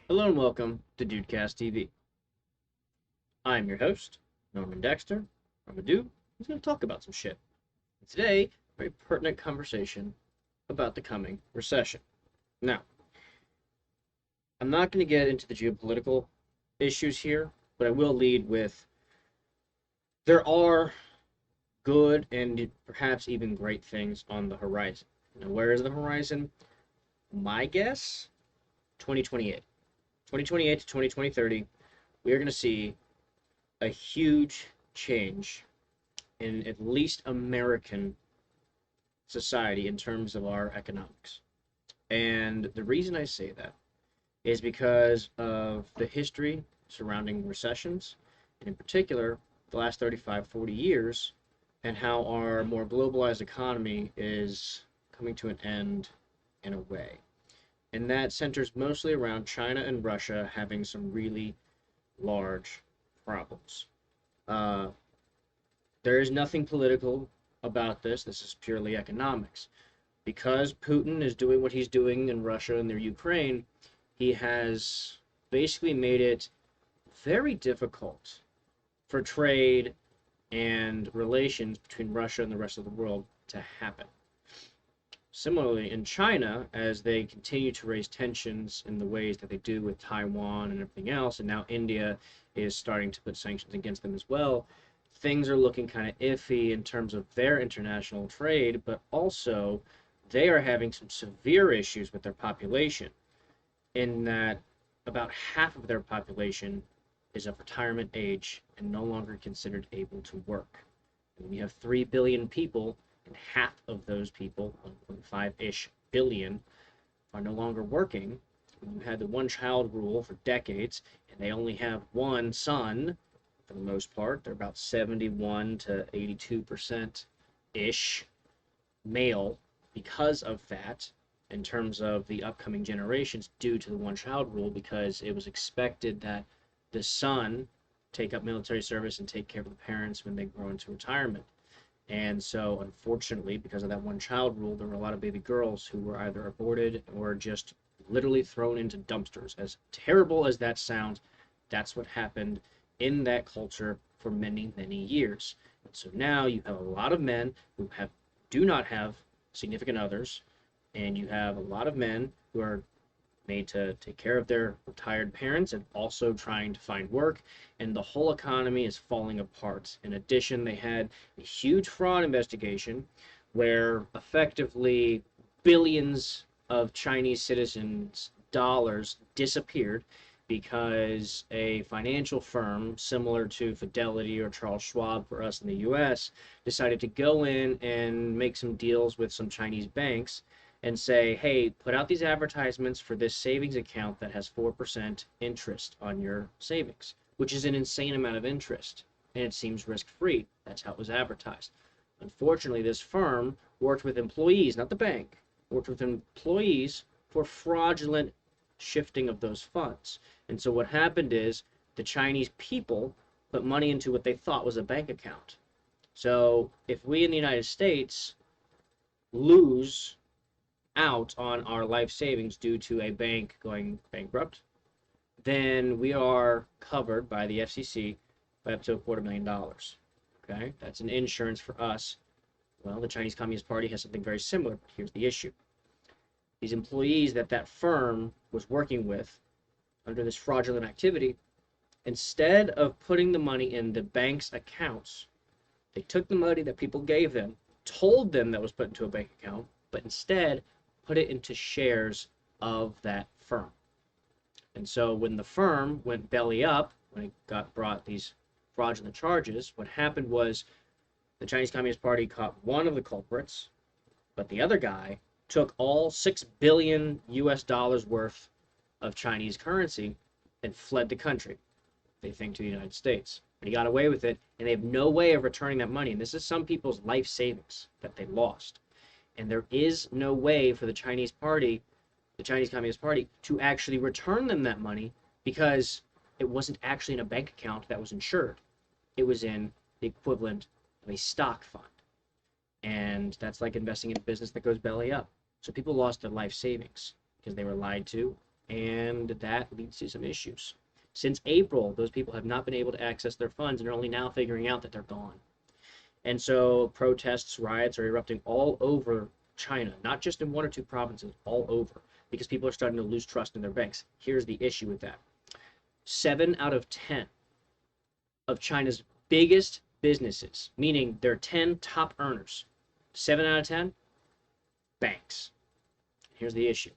Hello and welcome to DudeCast TV. I'm your host, Norman Dexter. I'm a dude who's going to talk about some shit. And today, a very pertinent conversation about the coming recession. Now, I'm not going to get into the geopolitical issues here, but I will lead with there are good and perhaps even great things on the horizon. Now, where is the horizon? My guess, 2028. 2028 to 2030, we are going to see a huge change in at least American society in terms of our economics. And the reason I say that is because of the history surrounding recessions, and in particular, the last 35, 40 years, and how our more globalized economy is coming to an end in a way. And that centers mostly around China and Russia having some really large problems. Uh, there is nothing political about this. This is purely economics. Because Putin is doing what he's doing in Russia and their Ukraine, he has basically made it very difficult for trade and relations between Russia and the rest of the world to happen. Similarly, in China, as they continue to raise tensions in the ways that they do with Taiwan and everything else, and now India is starting to put sanctions against them as well, things are looking kind of iffy in terms of their international trade, but also they are having some severe issues with their population, in that about half of their population is of retirement age and no longer considered able to work. And we have 3 billion people, and half of those people, 1.5-ish billion, are no longer working. You had the one-child rule for decades, and they only have one son, for the most part. They're about 71 to 82%-ish male because of that, in terms of the upcoming generations, due to the one-child rule, because it was expected that the son take up military service and take care of the parents when they grow into retirement. And so, unfortunately, because of that one-child rule, there were a lot of baby girls who were either aborted or just literally thrown into dumpsters. As terrible as that sounds, that's what happened in that culture for many, many years. And so now you have a lot of men who do not have significant others, and you have a lot of men who are made to take care of their retired parents and also trying to find work, and the whole economy is falling apart. In addition, they had a huge fraud investigation where effectively billions of Chinese citizens' dollars disappeared because a financial firm similar to Fidelity or Charles Schwab for us in the US decided to go in and make some deals with some Chinese banks and say, hey, put out these advertisements for this savings account that has 4% interest on your savings, which is an insane amount of interest, and it seems risk-free. That's how it was advertised. Unfortunately, this firm worked with employees, not the bank, worked with employees for fraudulent shifting of those funds. And so what happened is the Chinese people put money into what they thought was a bank account. So if we in the United States lose out on our life savings due to a bank going bankrupt, then we are covered by the FCC by up to $250,000. Okay, that's an insurance for us. Well, the Chinese Communist Party has something very similar, but here's the issue. These employees that firm was working with under this fraudulent activity, instead of putting the money in the bank's accounts, they took the money that people gave them, told them that was put into a bank account, but instead put it into shares of that firm. And so when the firm went belly up, when it got brought these fraudulent charges, what happened was the Chinese Communist Party caught one of the culprits, but the other guy took all 6 billion US dollars worth of Chinese currency and fled the country, they think, to the United States. And he got away with it, and they have no way of returning that money. And this is some people's life savings that they lost. And there is no way for the Chinese Party, the Chinese Communist Party, to actually return them that money, because it wasn't actually in a bank account that was insured. It was in the equivalent of a stock fund. And that's like investing in a business that goes belly up. So people lost their life savings because they were lied to, and that leads to some issues. Since April, those people have not been able to access their funds and are only now figuring out that they're gone. And so protests, riots are erupting all over China, not just in one or two provinces, all over, because people are starting to lose trust in their banks. Here's the issue with that. 7 out of 10 of China's biggest businesses, meaning their 10 top earners, 7 out of 10, banks. Here's the issue.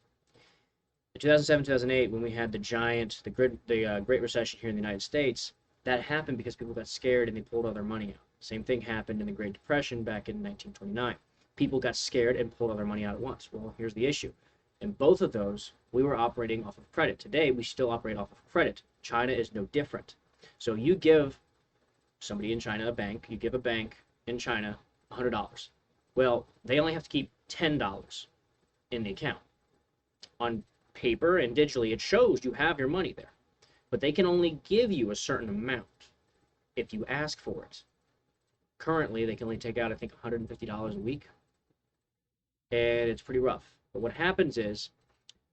In 2007, 2008, when we had the Great Recession here in the United States, that happened because people got scared and they pulled all their money out. Same thing happened in the Great Depression back in 1929. People got scared and pulled all their money out at once. Well, here's the issue. In both of those, we were operating off of credit. Today, we still operate off of credit. China is no different. So you give somebody in China a bank, you give a bank in China $100. Well, they only have to keep $10 in the account. On paper and digitally, it shows you have your money there. But they can only give you a certain amount if you ask for it. Currently, they can only take out, I think, $150 a week. And it's pretty rough. But what happens is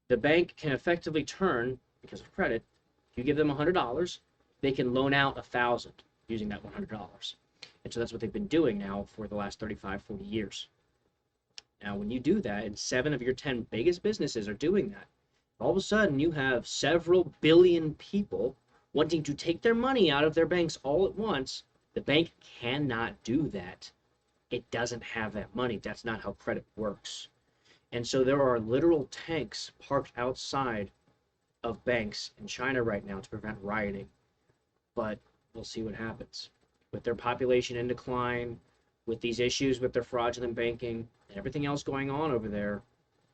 the bank can effectively turn, because of credit, if you give them $100, they can loan out $1,000 using that $100. And so that's what they've been doing now for the last 35, 40 years. Now, when you do that, and 7 of your 10 biggest businesses are doing that, all of a sudden you have several billion people wanting to take their money out of their banks all at once. The bank cannot do that. It doesn't have that money. That's not how credit works. And so there are literal tanks parked outside of banks in China right now to prevent rioting. But we'll see what happens. With their population in decline, with these issues with their fraudulent banking, and everything else going on over there,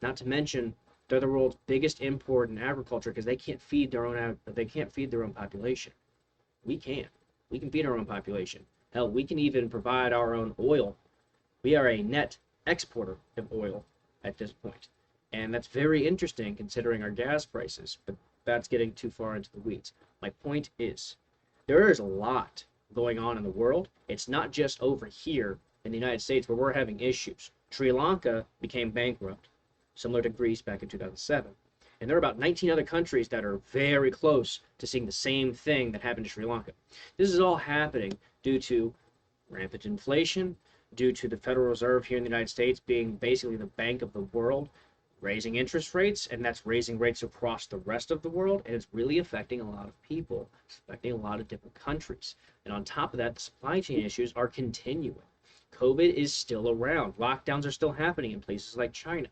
not to mention they're the world's biggest import in agriculture because they can't feed their own population. We can. We can feed our own population. Hell, we can even provide our own oil. We are a net exporter of oil at this point. And that's very interesting considering our gas prices, but that's getting too far into the weeds. My point is, there is a lot going on in the world. It's not just over here in the United States where we're having issues. Sri Lanka became bankrupt, similar to Greece back in 2007. And there are about 19 other countries that are very close to seeing the same thing that happened to Sri Lanka. This is all happening due to rampant inflation, due to the Federal Reserve here in the United States being basically the bank of the world, raising interest rates, and that's raising rates across the rest of the world, and it's really affecting a lot of people. It's affecting a lot of different countries. And on top of that, the supply chain issues are continuing. COVID is still around. Lockdowns are still happening in places like China.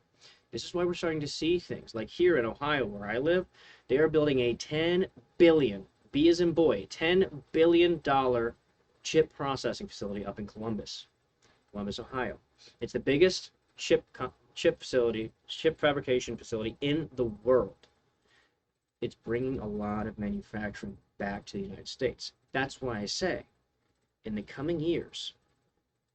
This is why we're starting to see things like here in Ohio, where I live, they are building a $10 billion, B as in boy, $10 billion chip processing facility up in Columbus, Ohio. It's the biggest chip fabrication facility in the world. It's bringing a lot of manufacturing back to the United States. That's why I say, in the coming years,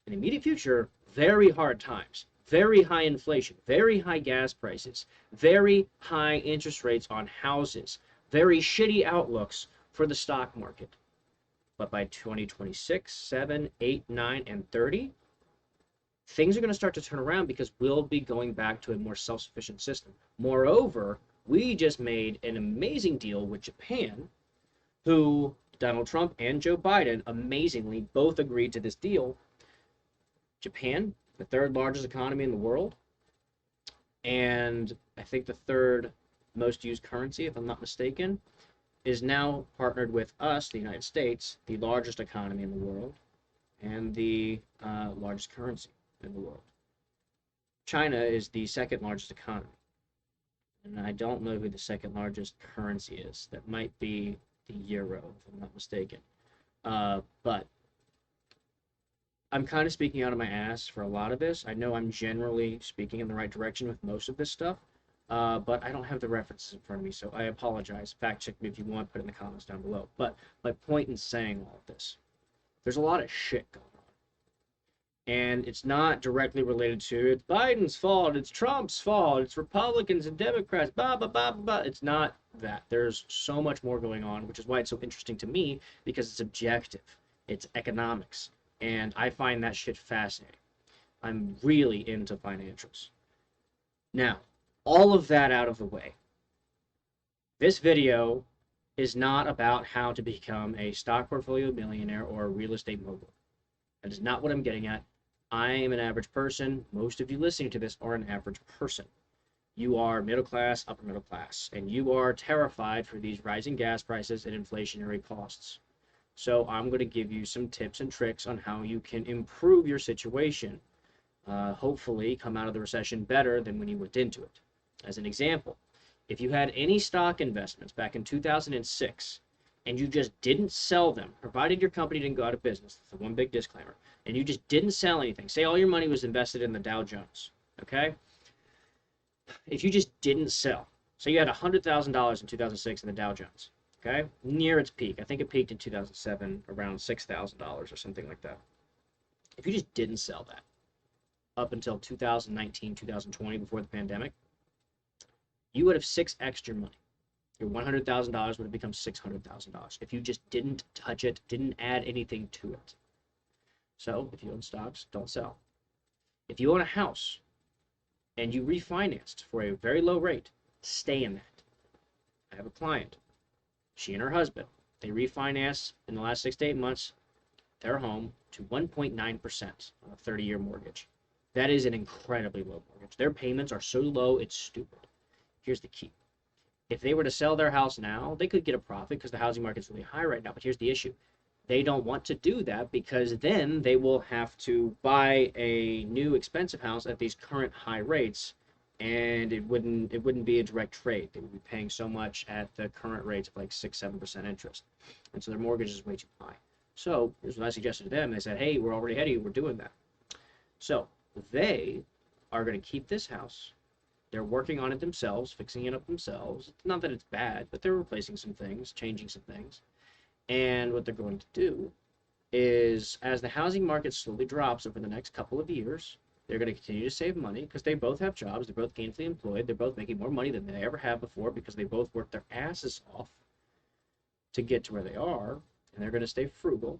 in the immediate future, very hard times, very high inflation, very high gas prices, very high interest rates on houses, very shitty outlooks for the stock market. But by 2026, 7, 8, 9, and 30, things are going to start to turn around because we'll be going back to a more self-sufficient system. Moreover, we just made an amazing deal with Japan, who Donald Trump and Joe Biden amazingly both agreed to this deal. Japan, the third largest economy in the world, and I think the third most used currency, if I'm not mistaken, is now partnered with us, the United States, the largest economy in the world, and the largest currency in the world. China is the second largest economy, and I don't know who the second largest currency is. That might be the euro, if I'm not mistaken. But I'm kind of speaking out of my ass for a lot of this. I know I'm generally speaking in the right direction with most of this stuff, but I don't have the references in front of me, so I apologize. Fact check me if you want, put it in the comments down below. But my point in saying all of this, there's a lot of shit going on. And it's not directly related to it's Biden's fault, it's Trump's fault, it's Republicans and Democrats, blah, blah, blah, blah. It's not that. There's so much more going on, which is why it's so interesting to me, because it's objective. It's economics. And I find that shit fascinating. I'm really into financials. Now, all of that out of the way, This video is not about how to become a stock portfolio millionaire or a real estate mogul. That is not what I'm getting at. I am an average person. Most of you listening to this are an average person. You are middle class, upper middle class, and you are terrified for these rising gas prices and inflationary costs. So I'm going to give you some tips and tricks on how you can improve your situation. Hopefully come out of the recession better than when you went into it. As an example, if you had any stock investments back in 2006 and you just didn't sell them, provided your company didn't go out of business, that's the one big disclaimer, and you just didn't sell anything, say all your money was invested in the Dow Jones, okay? If you just didn't sell, say you had $100,000 in 2006 in the Dow Jones, okay? Near its peak. I think it peaked in 2007 around $6,000 or something like that. If you just didn't sell that up until 2019, 2020, before the pandemic, you would have 6x'd your money. Your $100,000 would have become $600,000 if you just didn't touch it, didn't add anything to it. So if you own stocks, don't sell. If you own a house and you refinanced for a very low rate, stay in that. I have a client. She and her husband, they refinanced in the last 6 to 8 months their home to 1.9% on a 30-year mortgage. That is an incredibly low mortgage. Their payments are so low, it's stupid. Here's the key. If they were to sell their house now, they could get a profit because the housing market's really high right now. But here's the issue. They don't want to do that because then they will have to buy a new expensive house at these current high rates, and it wouldn't be a direct trade. They would be paying so much at the current rates of like 6-7% interest. And so their mortgage is way too high. So here's what I suggested to them. They said, hey, we're already ahead of you. We're doing that. So they are going to keep this house. They're working on it themselves, fixing it up themselves. Not that it's bad, but they're replacing some things, changing some things. And what they're going to do is, as the housing market slowly drops over the next couple of years, they're going to continue to save money because they both have jobs. They're both gainfully employed. They're both making more money than they ever have before because they both worked their asses off to get to where they are. And they're going to stay frugal.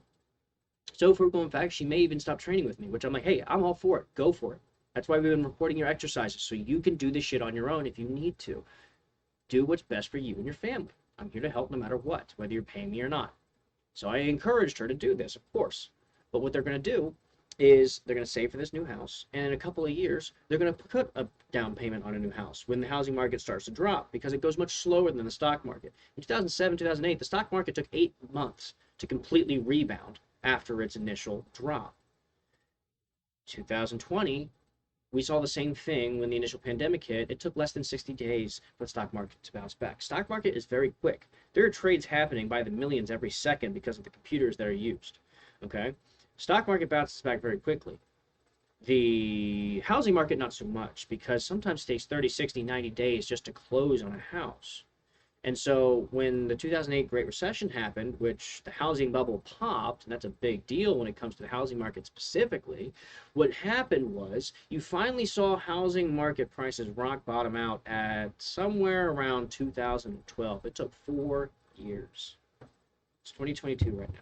So frugal, in fact, she may even stop training with me, which I'm like, hey, I'm all for it. Go for it. That's why we've been recording your exercises, so you can do this shit on your own if you need to. Do what's best for you and your family. I'm here to help no matter what, whether you're paying me or not. So I encouraged her to do this, of course. But what they're going to do is they're going to save for this new house, and in a couple of years, they're going to put a down payment on a new house when the housing market starts to drop, because it goes much slower than the stock market. In 2007, 2008, the stock market took 8 months to completely rebound after its initial drop. 2020, we saw the same thing when the initial pandemic hit. It took less than 60 days for the stock market to bounce back. Stock market is very quick. There are trades happening by the millions every second because of the computers that are used. Okay? Stock market bounces back very quickly. The housing market, not so much, because sometimes it takes 30, 60, 90 days just to close on a house. And so when the 2008 Great Recession happened, which the housing bubble popped, and that's a big deal when it comes to the housing market specifically, what happened was you finally saw housing market prices rock bottom out at somewhere around 2012. It took 4 years. It's 2022 right now.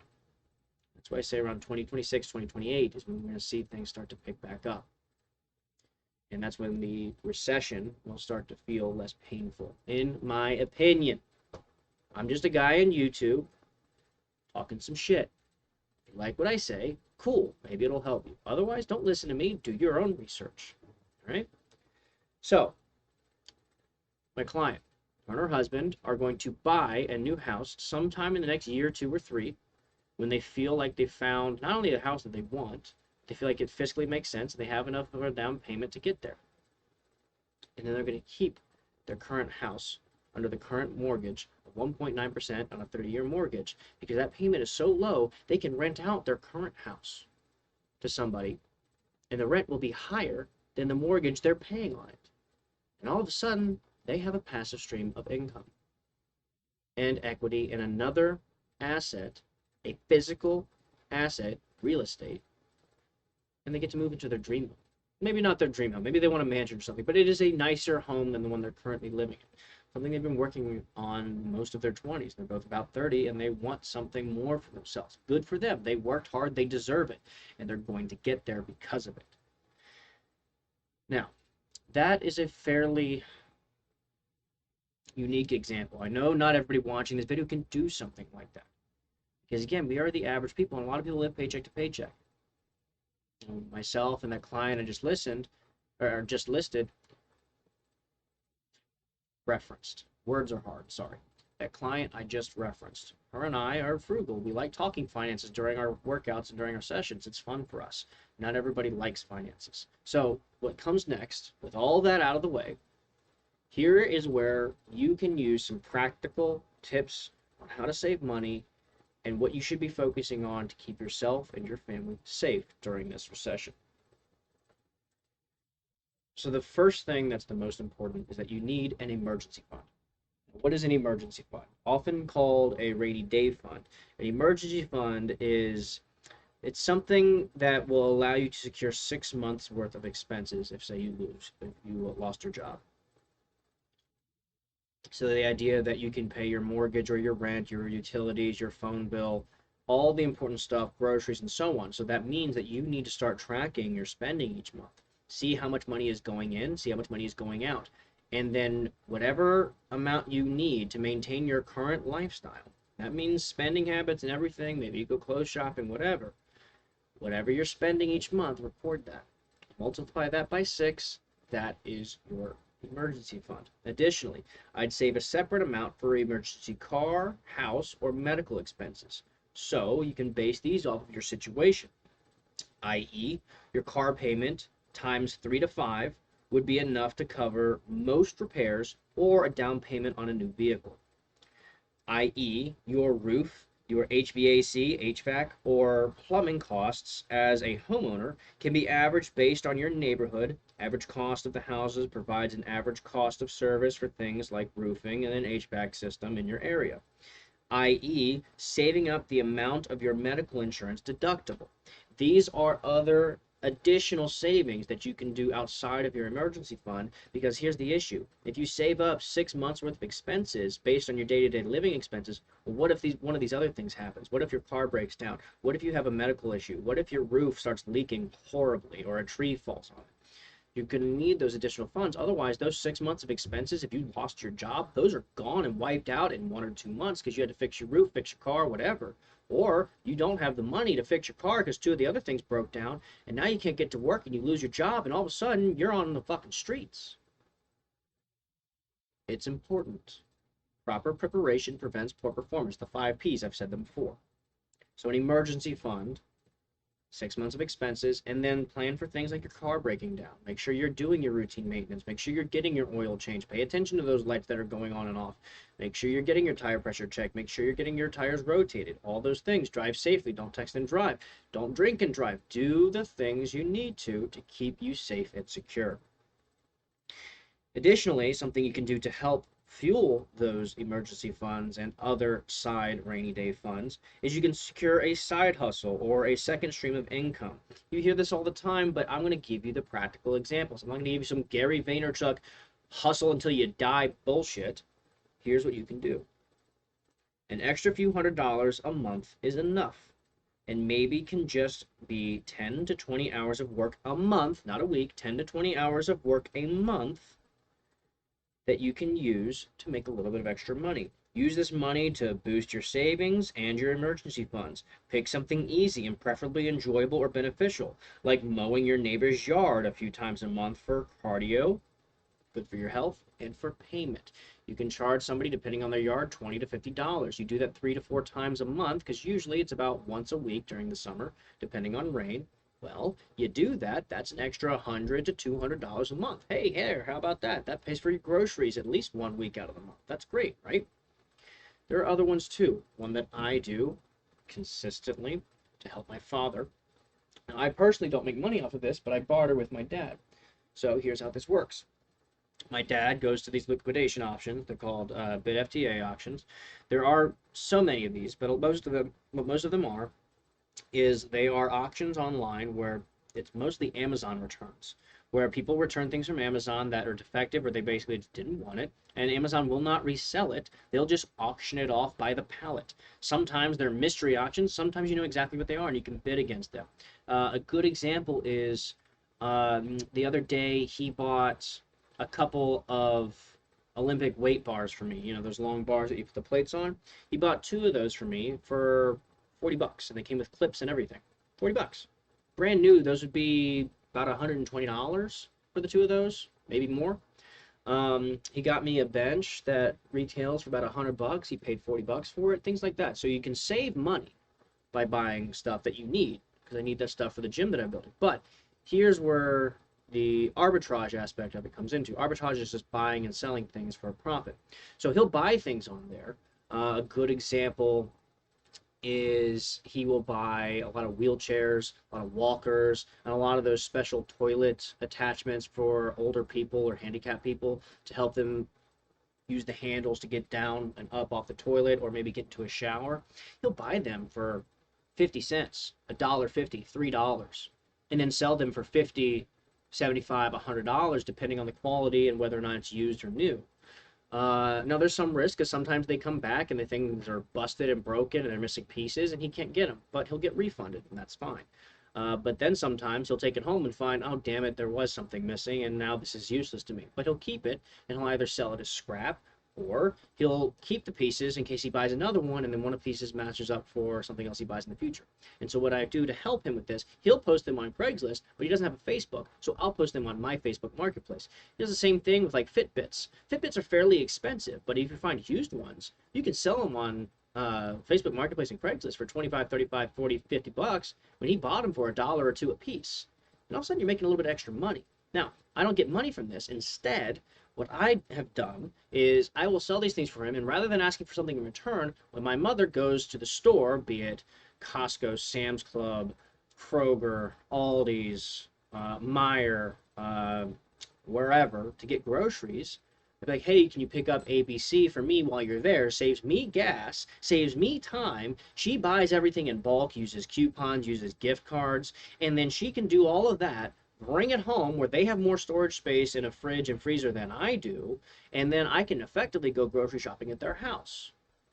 That's why I say around 2026, 2028 is when we're going to see things start to pick back up. And that's when the recession will start to feel less painful, in my opinion. I'm just a guy on YouTube talking some shit. If you like what I say, cool, maybe it'll help you. Otherwise, don't listen to me. Do your own research. All right? So, my client and her husband are going to buy a new house sometime in the next year, 2 or 3, when they feel like they've found not only a house that they want, they feel like it fiscally makes sense, and they have enough of a down payment to get there. And then they're going to keep their current house under the current mortgage of 1.9% on a 30-year mortgage, because that payment is so low, they can rent out their current house to somebody, and the rent will be higher than the mortgage they're paying on it. And all of a sudden, they have a passive stream of income and equity in another asset, a physical asset, real estate, and they get to move into their dream home. Maybe not their dream home. Maybe they want a mansion or something, but it is a nicer home than the one they're currently living in. Something they've been working on most of their 20s. They're both about 30, and they want something more for themselves. Good for them. They worked hard. They deserve it, and they're going to get there because of it. Now, that is a fairly unique example. I know not everybody watching this video can do something like that. Because again, we are the average people, and a lot of people live paycheck to paycheck. Myself and that client I just listened, or just listed, referenced. Words are hard, sorry. That client I just referenced. Her and I are frugal. We like talking finances during our workouts and during our sessions. It's fun for us. Not everybody likes finances. So what comes next, with all that out of the way, here is where you can use some practical tips on how to save money and what you should be focusing on to keep yourself and your family safe during this recession. So the first thing that's the most important is that you need an emergency fund. What is an emergency fund? Often called a rainy day fund. An emergency fund it's something that will allow you to secure 6 months worth of expenses if you lost your job. So the idea that you can pay your mortgage or your rent, your utilities, your phone bill, all the important stuff, groceries and so on. So that means that you need to start tracking your spending each month. See how much money is going in, see how much money is going out. And then whatever amount you need to maintain your current lifestyle. That means spending habits and everything, maybe you go clothes shopping, whatever. Whatever you're spending each month, record that. Multiply that by 6, that is your emergency fund. Additionally, I'd save a separate amount for emergency car, house, or medical expenses. So you can base these off of your situation, i.e., your car payment times 3 to 5 would be enough to cover most repairs or a down payment on a new vehicle, i.e., your roof, your HVAC, HVAC, or plumbing costs as a homeowner can be averaged based on your neighborhood. Average cost of the houses provides an average cost of service for things like roofing and an HVAC system in your area, i.e., saving up the amount of your medical insurance deductible. These are other additional savings that you can do outside of your emergency fund, because here's the issue. If you save up 6 months worth of expenses based on your day-to-day living expenses, well, what if one of these other things happens? What if your car breaks down? What if you have a medical issue? What if your roof starts leaking horribly or a tree falls on it? You're going to need those additional funds. Otherwise, those 6 months of expenses, if you lost your job, those are gone and wiped out in 1 or 2 months because you had to fix your roof, fix your car, whatever. Or you don't have the money to fix your car because 2 of the other things broke down, and now you can't get to work and you lose your job, and all of a sudden you're on the fucking streets. It's important. Proper preparation prevents poor performance. The 5 Ps, I've said them before. So an emergency fund, 6 months of expenses, and then plan for things like your car breaking down. Make sure you're doing your routine maintenance. Make sure you're getting your oil change. Pay attention to those lights that are going on and off. Make sure you're getting your tire pressure checked. Make sure you're getting your tires rotated. All those things. Drive safely. Don't text and drive. Don't drink and drive. Do the things you need to keep you safe and secure. Additionally, something you can do to help fuel those emergency funds and other side rainy day funds is you can secure a side hustle or a second stream of income. You hear this all the time, but I'm going to give you the practical examples. I'm not going to give you some Gary Vaynerchuk hustle until you die bullshit. Here's what you can do. An extra few $100s a month is enough, and maybe can just be 10 to 20 hours of work a month, not a week, 10 to 20 hours of work a month that you can use to make a little bit of extra money. Use this money to boost your savings and your emergency funds. Pick something easy and preferably enjoyable or beneficial, like mowing your neighbor's yard a few times a month for cardio, good for your health, and for payment. You can charge somebody, depending on their yard, $20 to $50. You do that 3 to 4 times a month, because usually it's about once a week during the summer, depending on rain. Well, you do that, that's an extra $100 to $200 a month. Hey, how about that? That pays for your groceries at least 1 week out of the month. That's great, right? There are other ones too. One that I do consistently to help my father. Now, I personally don't make money off of this, but I barter with my dad. So here's how this works. My dad goes to these liquidation options. They're called bid FTA auctions. There are so many of these, but what most of them are is they are auctions online where it's mostly Amazon returns, where people return things from Amazon that are defective or they basically just didn't want it, and Amazon will not resell it. They'll just auction it off by the pallet. Sometimes they're mystery auctions. Sometimes you know exactly what they are and you can bid against them. A good example is the other day he bought a couple of Olympic weight bars for me. You know, those long bars that you put the plates on. He bought 2 of those for me for $40, and they came with clips and everything. $40. Brand new, those would be about $120 for the 2 of those, maybe more. He got me a bench that retails for about $100. He paid $40 for it, things like that. So you can save money by buying stuff that you need, because I need that stuff for the gym that I'm building. But here's where the arbitrage aspect of it comes into. Arbitrage is just buying and selling things for a profit. So he'll buy things on there. A good example is he will buy a lot of wheelchairs, a lot of walkers, and a lot of those special toilet attachments for older people or handicapped people to help them use the handles to get down and up off the toilet or maybe get into a shower. He'll buy them for 50 cents, $1.50, $3, and then sell them for 50, 75, $100, depending on the quality and whether or not it's used or new. Now there's some risk because sometimes they come back and the things are busted and broken and they're missing pieces and he can't get them, but he'll get refunded and that's fine. But then sometimes he'll take it home and find, oh damn it, there was something missing and now this is useless to me. But he'll keep it and he'll either sell it as scrap or he'll keep the pieces in case he buys another one and then one of the pieces matches up for something else he buys in the future. And so what I do to help him with this, he'll post them on Craigslist, but he doesn't have a Facebook, so I'll post them on my Facebook marketplace. He does the same thing with like Fitbits. Fitbits are fairly expensive, but if you find used ones, you can sell them on Facebook marketplace and Craigslist for 25, 35, 40, 50 bucks when he bought them for $1 or $2 a piece. And all of a sudden you're making a little bit extra money. Now, I don't get money from this. Instead, what I have done is I will sell these things for him, and rather than asking for something in return, when my mother goes to the store, be it Costco, Sam's Club, Kroger, Aldi's, Meijer, wherever, to get groceries, they're like, hey, can you pick up ABC for me while you're there? Saves me gas, saves me time. She buys everything in bulk, uses coupons, uses gift cards, and then she can do all of that, bring it home where they have more storage space in a fridge and freezer than I do, and then I can effectively go grocery shopping at their house.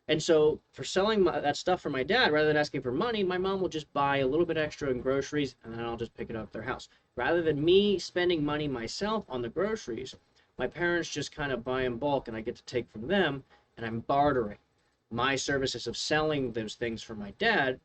And so for selling that stuff for my dad, rather than asking for money, my mom will just buy a little bit extra in groceries, and then I'll just pick it up at their house. Rather than me spending money myself on the groceries, my parents just kind of buy in bulk, and I get to take from them, and I'm bartering my services of selling those things for my dad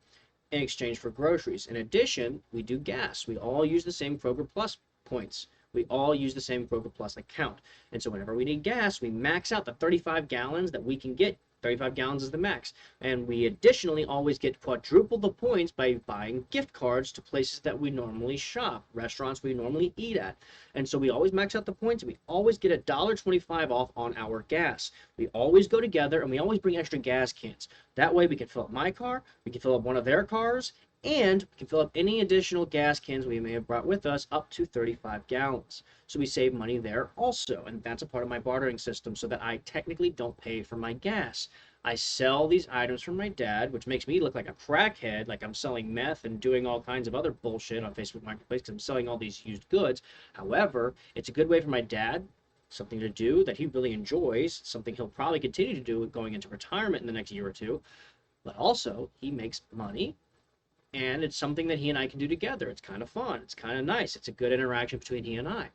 in exchange for groceries. In addition, we do gas. We all use the same Kroger Plus points. We all use the same Kroger Plus account. And so whenever we need gas, we max out the 35 gallons that we can get. 35 gallons is the max. And we additionally always get quadruple the points by buying gift cards to places that we normally shop, restaurants we normally eat at. And so we always max out the points, and we always get $1.25 off on our gas. We always go together, and we always bring extra gas cans. That way we can fill up my car, we can fill up one of their cars, and we can fill up any additional gas cans we may have brought with us up to 35 gallons. So we save money there also, and that's a part of my bartering system so that I technically don't pay for my gas. I sell these items from my dad, which makes me look like a crackhead, like I'm selling meth and doing all kinds of other bullshit on Facebook Marketplace because I'm selling all these used goods. However, it's a good way for my dad, something to do that he really enjoys, something he'll probably continue to do going into retirement in the next year or two, but also he makes money. And it's something that he and I can do together. It's kind of fun. It's kind of nice. It's a good interaction between he and I.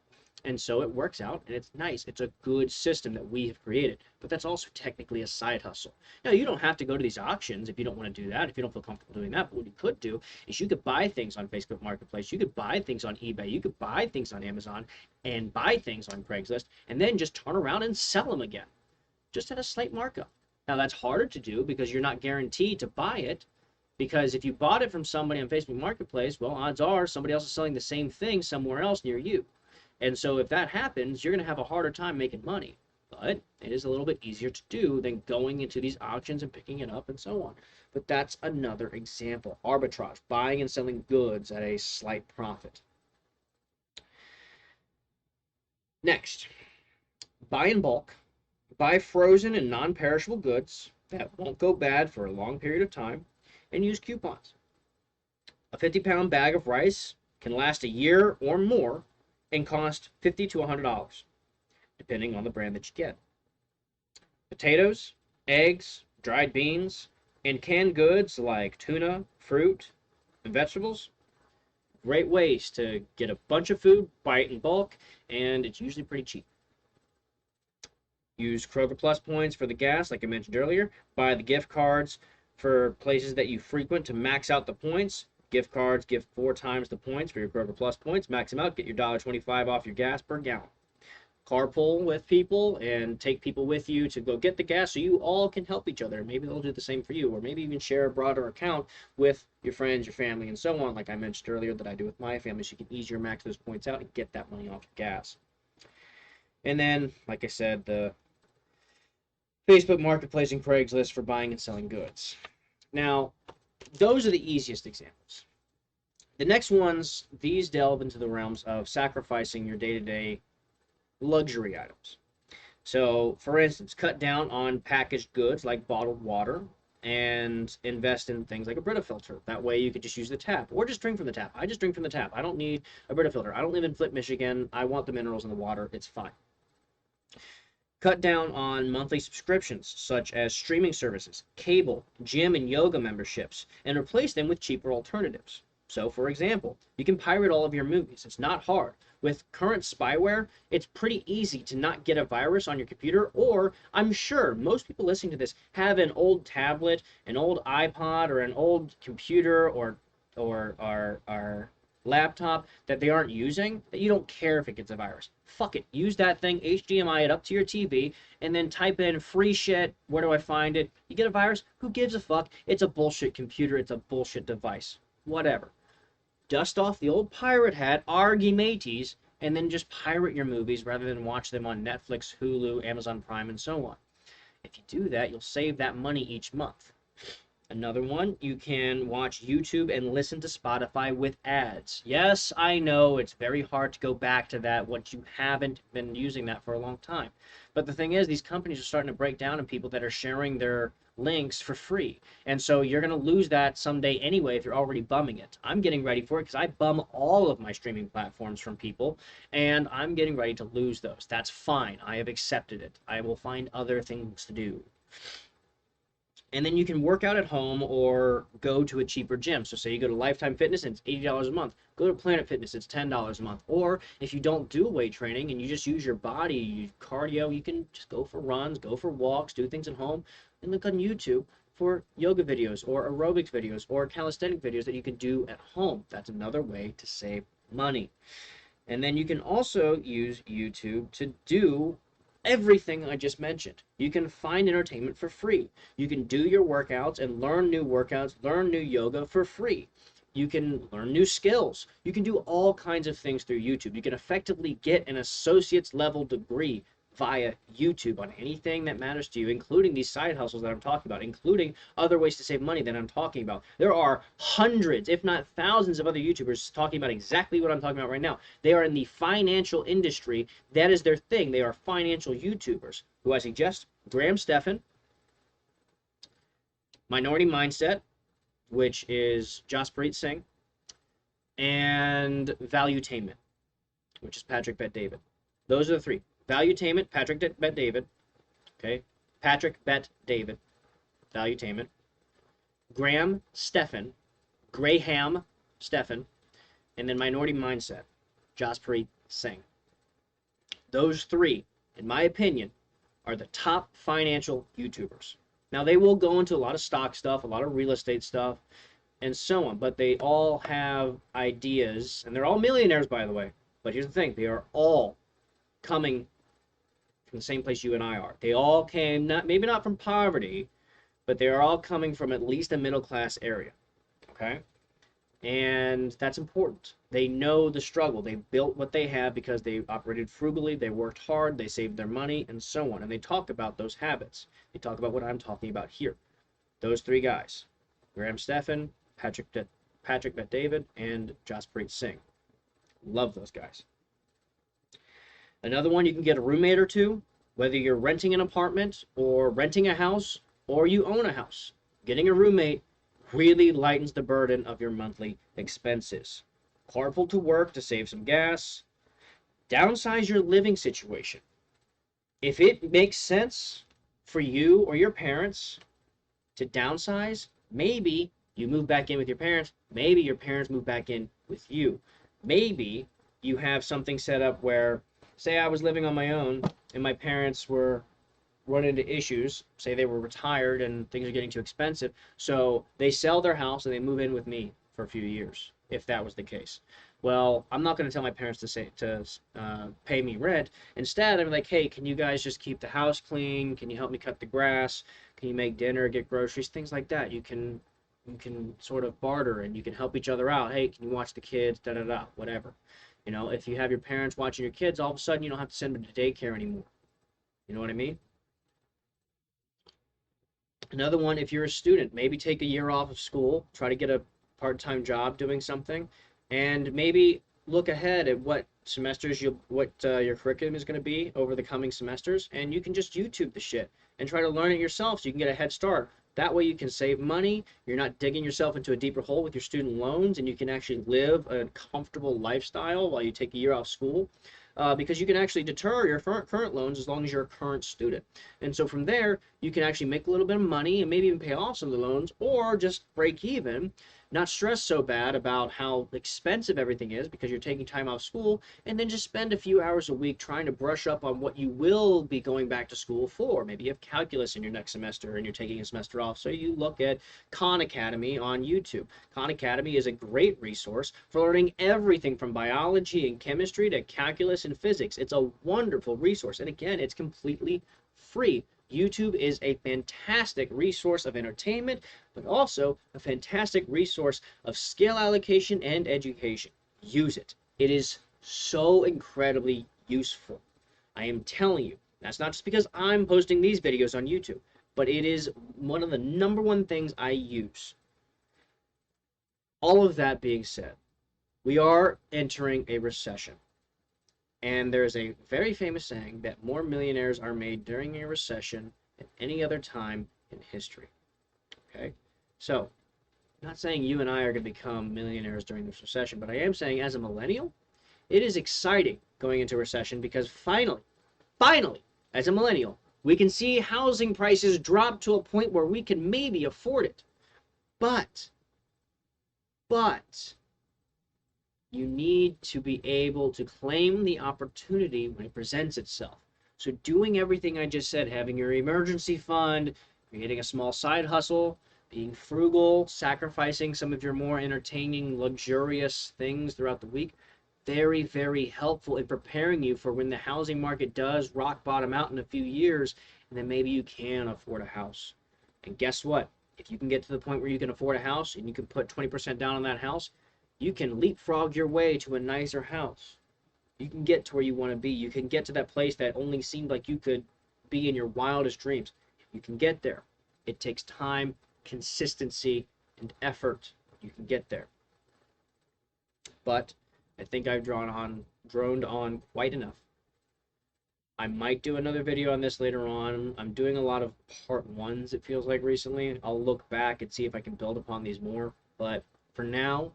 And so it works out, and it's nice. It's a good system that we have created. But that's also technically a side hustle. Now, you don't have to go to these auctions if you don't want to do that, if you don't feel comfortable doing that. But what you could do is you could buy things on Facebook Marketplace. You could buy things on eBay. You could buy things on Amazon and buy things on Craigslist and then just turn around and sell them again, just at a slight markup. Now, that's harder to do because you're not guaranteed to buy it. Because if you bought it from somebody on Facebook Marketplace, well, odds are somebody else is selling the same thing somewhere else near you. And so if that happens, you're going to have a harder time making money. But it is a little bit easier to do than going into these auctions and picking it up and so on. But that's another example. Arbitrage, buying and selling goods at a slight profit. Next, buy in bulk. Buy frozen and non-perishable goods that won't go bad for a long period of time, and use coupons. A 50-pound bag of rice can last a year or more and cost $50 to $100, depending on the brand that you get. Potatoes, eggs, dried beans, and canned goods like tuna, fruit, and vegetables. Great ways to get a bunch of food, buy it in bulk, and it's usually pretty cheap. Use Kroger Plus points for the gas, like I mentioned earlier. Buy the gift cards for places that you frequent to max out the points. Gift cards give 4 times the points for your Kroger Plus points. Max them out, get your $1.25 off your gas per gallon. Carpool with people and take people with you to go get the gas so you all can help each other. Maybe they'll do the same for you, or maybe even share a broader account with your friends, your family, and so on, like I mentioned earlier that I do with my family, so you can easier max those points out and get that money off your gas. And then, like I said, the Facebook Marketplace and Craigslist for buying and selling goods. Now, those are the easiest examples. The next ones, these delve into the realms of sacrificing your day-to-day luxury items. So, for instance, cut down on packaged goods like bottled water and invest in things like a Brita filter. That way you could just use the tap or just drink from the tap. I just drink from the tap. I don't need a Brita filter. I don't live in Flint, Michigan. I want the minerals in the water. It's fine. Cut down on monthly subscriptions such as streaming services, cable, gym, and yoga memberships, and replace them with cheaper alternatives. So, for example, you can pirate all of your movies. It's not hard. With current spyware, it's pretty easy to not get a virus on your computer, or I'm sure most people listening to this have an old tablet, an old iPod, or an old computer, or our laptop that they aren't using, that you don't care if it gets a virus. Fuck it. Use that thing, HDMI it up to your TV, and then type in free shit, where do I find it? You get a virus? Who gives a fuck? It's a bullshit computer. It's a bullshit device. Whatever. Dust off the old pirate hat, argy mateys, and then just pirate your movies rather than watch them on Netflix, Hulu, Amazon Prime, and so on. If you do that, you'll save that money each month. Another one, you can watch YouTube and listen to Spotify with ads. Yes, I know it's very hard to go back to that once you haven't been using that for a long time. But the thing is, these companies are starting to break down on people that are sharing their links for free. And so you're going to lose that someday anyway if you're already bumming it. I'm getting ready for it because I bum all of my streaming platforms from people, and I'm getting ready to lose those. That's fine. I have accepted it. I will find other things to do. And then you can work out at home or go to a cheaper gym. So say you go to Lifetime Fitness and it's $80 a month. Go to Planet Fitness, it's $10 a month. Or if you don't do weight training and you just use your body, you cardio, you can just go for runs, go for walks, do things at home, and look on YouTube for yoga videos or aerobics videos or calisthenic videos that you can do at home. That's another way to save money. And then you can also use YouTube to do everything I just mentioned. You can find entertainment for free. You can do your workouts and learn new workouts, learn new yoga for free. You can learn new skills. You can do all kinds of things through YouTube. You can effectively get an associate's level degree via YouTube on anything that matters to you, including these side hustles that I'm talking about, including other ways to save money that I'm talking about. There are hundreds, if not thousands of other YouTubers talking about exactly what I'm talking about right now. They are in the financial industry. That is their thing. They are financial YouTubers, who I suggest Stephan, Minority Mindset, which is Jasprett Singh, and Valuetainment, which is Patrcik Bet-David. Those are the three. Valuetainment, Patrcik Bet-David. Okay, Patrcik Bet-David, Valuetainment. Stephan, Stephan, and then Minority Mindset, Jasprett Singh. Those three, in my opinion, are the top financial YouTubers. Now, they will go into a lot of stock stuff, a lot of real estate stuff, and so on, but they all have ideas, and they're all millionaires, by the way. But here's the thing, they are all coming from the same place you and I are. They all came, maybe not from poverty, but they are all coming from at least a middle-class area, okay? And that's important. They know the struggle. They built what they have because they operated frugally, they worked hard, they saved their money, and so on. And they talk about those habits. They talk about what I'm talking about here. Those three guys, Stephan, Patrcik Bet-David, and Jasprett Singh. Love those guys. Another one, you can get a roommate or two, whether you're renting an apartment or renting a house or you own a house. Getting a roommate really lightens the burden of your monthly expenses. Carpool to work to save some gas. Downsize your living situation. If it makes sense for you or your parents to downsize, maybe you move back in with your parents. Maybe your parents move back in with you. Maybe you have something set up where, say I was living on my own and my parents were run into issues. Say they were retired and things are getting too expensive, so they sell their house and they move in with me for a few years, if that was the case. Well, I'm not going to tell my parents to pay me rent. Instead, I'm like, hey, can you guys just keep the house clean? Can you help me cut the grass? Can you make dinner, get groceries, things like that? You can sort of barter and you can help each other out. Hey, can you watch the kids? Da da da, whatever. You know, if you have your parents watching your kids, all of a sudden you don't have to send them to daycare anymore. You know what I mean? Another one, if you're a student, maybe take a year off of school, try to get a part-time job doing something, and maybe look ahead at what semesters your curriculum is going to be over the coming semesters, and you can just YouTube the shit and try to learn it yourself so you can get a head start. That way you can save money, you're not digging yourself into a deeper hole with your student loans, and you can actually live a comfortable lifestyle while you take a year off school. Because you can actually deter your current loans as long as you're a current student. And so from there, you can actually make a little bit of money and maybe even pay off some of the loans or just break even, not stress so bad about how expensive everything is because you're taking time off school, and then just spend a few hours a week trying to brush up on what you will be going back to school for. Maybe you have calculus in your next semester and you're taking a semester off, so you look at Khan Academy on YouTube. Khan Academy is a great resource for learning everything from biology and chemistry to calculus and physics. It's a wonderful resource, and again, it's completely free. YouTube is a fantastic resource of entertainment, but also a fantastic resource of skill allocation and education. Use it. It is so incredibly useful. I am telling you, that's not just because I'm posting these videos on YouTube, but it is one of the #1 things I use. All of that being said, we are entering a recession. And there's a very famous saying that more millionaires are made during a recession than any other time in history. Okay? So, I'm not saying you and I are going to become millionaires during this recession, but I am saying as a millennial, it is exciting going into recession because finally, as a millennial, we can see housing prices drop to a point where we can maybe afford it. But, you need to be able to claim the opportunity when it presents itself. So doing everything I just said, having your emergency fund, creating a small side hustle, being frugal, sacrificing some of your more entertaining, luxurious things throughout the week, very, very helpful in preparing you for when the housing market does rock bottom out in a few years, and then maybe you can afford a house. And guess what? If you can get to the point where you can afford a house and you can put 20% down on that house, you can leapfrog your way to a nicer house. You can get to where you want to be. You can get to that place that only seemed like you could be in your wildest dreams. You can get there. It takes time, consistency, and effort. You can get there. But I think I've droned on quite enough. I might do another video on this later on. I'm doing a lot of part ones, it feels like, recently. I'll look back and see if I can build upon these more. But for now,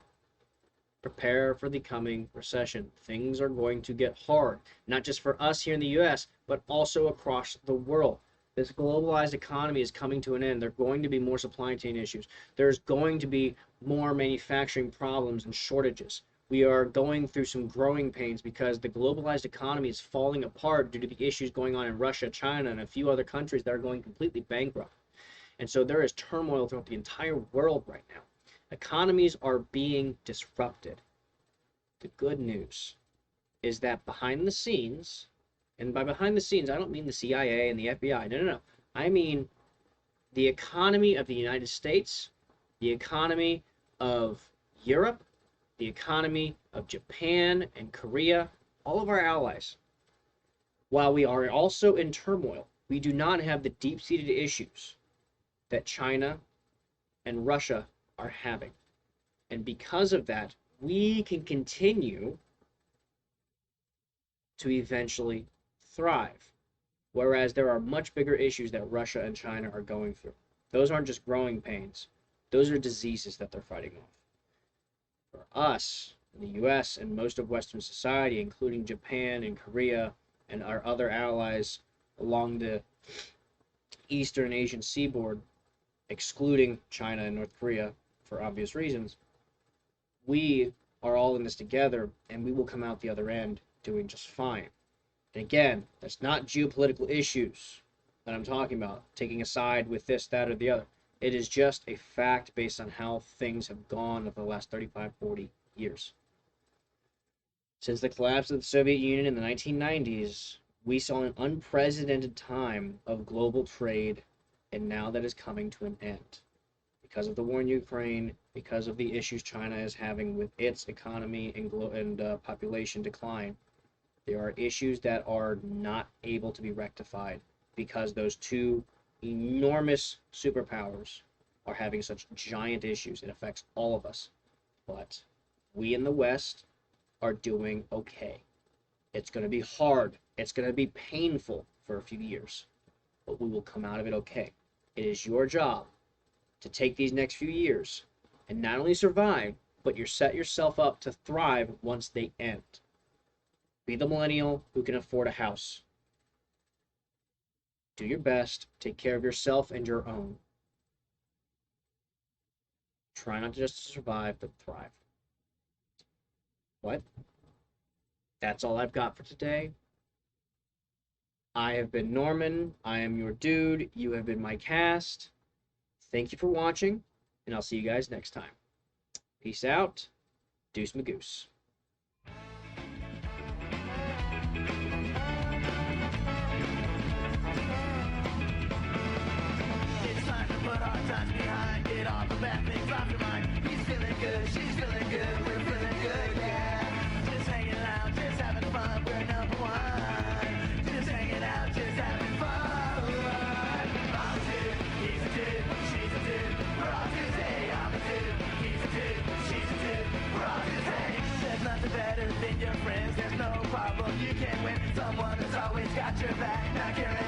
prepare for the coming recession. Things are going to get hard, not just for us here in the US, but also across the world. This globalized economy is coming to an end. There are going to be more supply chain issues. There's going to be more manufacturing problems and shortages. We are going through some growing pains because the globalized economy is falling apart due to the issues going on in Russia, China, and a few other countries that are going completely bankrupt. And so there is turmoil throughout the entire world right now. Economies are being disrupted. The good news is that behind the scenes, and by behind the scenes, I don't mean the CIA and the FBI. No. I mean the economy of the United States, the economy of Europe, the economy of Japan and Korea, all of our allies. While we are also in turmoil, we do not have the deep-seated issues that China and Russia are having. And because of that, we can continue to eventually thrive. Whereas there are much bigger issues that Russia and China are going through. Those aren't just growing pains. Those are diseases that they're fighting off. For us, in the US and most of Western society, including Japan and Korea and our other allies along the Eastern Asian seaboard, excluding China and North Korea for obvious reasons, we are all in this together, and we will come out the other end doing just fine. And again, that's not geopolitical issues. that I'm talking about, taking a side with this, that, or the other. It is just a fact based on how things have gone over the last 35, 40 years. Since the collapse of the Soviet Union in the 1990s, we saw an unprecedented time of global trade, and now that is coming to an end. Because of the war in Ukraine, because of the issues China is having with its economy and population decline, there are issues that are not able to be rectified because those two enormous superpowers are having such giant issues. It affects all of us. But we in the West are doing okay. It's going to be hard. It's going to be painful for a few years, but we will come out of it okay. It is your job to take these next few years and not only survive, but you set yourself up to thrive once they end. Be the millennial who can afford a house. Do your best. Take care of yourself and your own. Try not just to survive, but thrive. What? That's all I've got for today. I have been Norman. I am your dude. You have been my cast. Thank you for watching, and I'll see you guys next time. Peace out. Deuce Magoose. It's time to put our times behind. Get off the bad things off your mind. He's feeling good, she's feeling good, we're feeling good, yeah. Just hanging out, just having fun, we're number one. Just hanging out, just having fun. I'm a dude, he's a dude, she's a dude. We're all dudes, hey, I'm a dude, he's a dude, she's a dude. We're all dudes, hey. There's nothing better than your friends, there's no problem you can't win. Someone that's always got your back, not caring